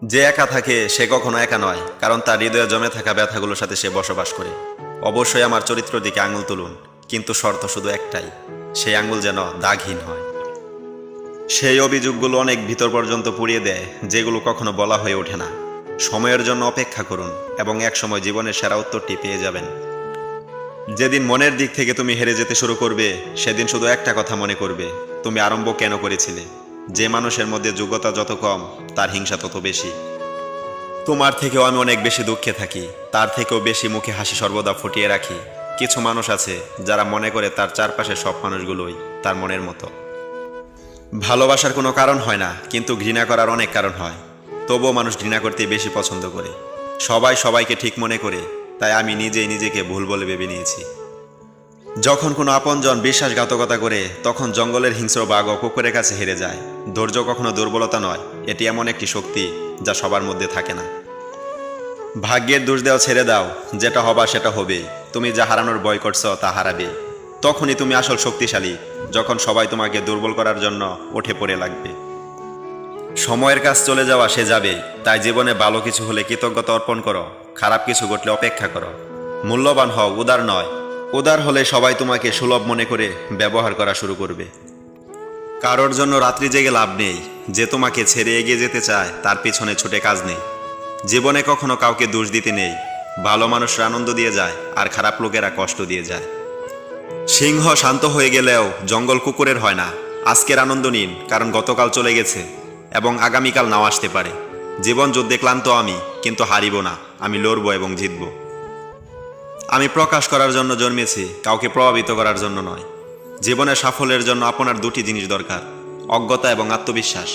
যে একা থাকে সে কখনো একা নয়, কারণ তার হৃদয়ে জমে থাকা ব্যথাগুলোর সাথে সে বসবাস করে। অবশ্যই আমার চরিত্রের দিকে আঙুল তুলুন, কিন্তু শর্ত শুধু একটাই, সেই আঙুল যেন দাগহীন হয়। সেই অভিযোগগুলো অনেক ভিতর পর্যন্ত পুড়িয়ে দেয়, যেগুলো কখনো বলা হয়ে ওঠে না। সময়ের জন্য অপেক্ষা করুন এবং একসময় জীবনের সেরা উত্তরটি পেয়ে যাবেন। যেদিন মনের দিক থেকে তুমি হেরে যেতে শুরু করবে, সেদিন শুধু একটা কথা মনে করবে, তুমি আরম্ভ কেন করেছিলে। যে মানুষের মধ্যে যোগ্যতা যত কম, তার হিংসা তত বেশি। তোমার থেকেও আমি অনেক বেশি দুঃখে থাকি, তার থেকেও বেশি মুখে হাসি সর্বদা ফুটিয়ে রাখি। কিছু মানুষ আছে যারা মনে করে তার চারপাশের সব মানুষগুলোই তার মনের মতো। ভালোবাসার কোনো কারণ হয় না, কিন্তু ঘৃণা করার অনেক কারণ হয়। তবুও মানুষ ঘৃণা করতে বেশি পছন্দ করে। সবাই সবাইকে ঠিক মনে করে, তাই আমি নিজেই নিজেকে ভুল বলে ভেবে নিয়েছি। যখন কোনো আপনজন বিশ্বাসঘাতকতা করে, তখন জঙ্গলের হিংস্র বাঘ ও কুকুরের কাছে হেরে যায়। ধৈর্য কখনো দুর্বলতা নয়, এটি এমন একটি শক্তি যা সবার মধ্যে থাকে না। ভাগ্যের দোষ দেওয়া ছেড়ে দাও, যেটা হবার সেটা হবেই। তুমি যা হারানোর ভয় করছো তা হারাবে। তখনই তুমি আসল শক্তিশালী, যখন সবাই তোমাকে দুর্বল করার জন্য উঠে পড়ে লাগবে। সময়ের কাজ চলে যাওয়া সে যাবে, তাই জীবনে ভালো কিছু হলে কৃতজ্ঞতা অর্পণ করো, খারাপ কিছু ঘটলে অপেক্ষা করো। মূল্যবান হও, উদার নয়। উদার হলে সবাই তোমাকে সুলভ মনে করে ব্যবহার করা শুরু করবে। কারোর জন্য রাত্রি জেগে লাভ নেই। যে তোমাকে ছেড়ে এগিয়ে যেতে চায়, তার পিছনে ছুটে কাজ নেই। জীবনে কখনো কাউকে দোষ দিতে নেই। ভালো মানুষরা আনন্দ দিয়ে যায়, আর খারাপ লোকেরা কষ্ট দিয়ে যায়। সিংহ শান্ত হয়ে গেলেও জঙ্গল কুকুরের হয় না। আজকের আনন্দ নিন, কারণ গতকাল চলে গেছে এবং আগামীকাল নাও আসতে পারে। জীবন যুদ্ধে ক্লান্ত আমি, কিন্তু হারিব না। আমি লড়ব এবং জিতব। আমি প্রকাশ করার জন্য জন্মেছি, কাউকে প্রভাবিত করার জন্য নয়। জীবনের সাফল্যের জন্য আপনার দুটি জিনিস দরকার, অজ্ঞতা এবং আত্মবিশ্বাস।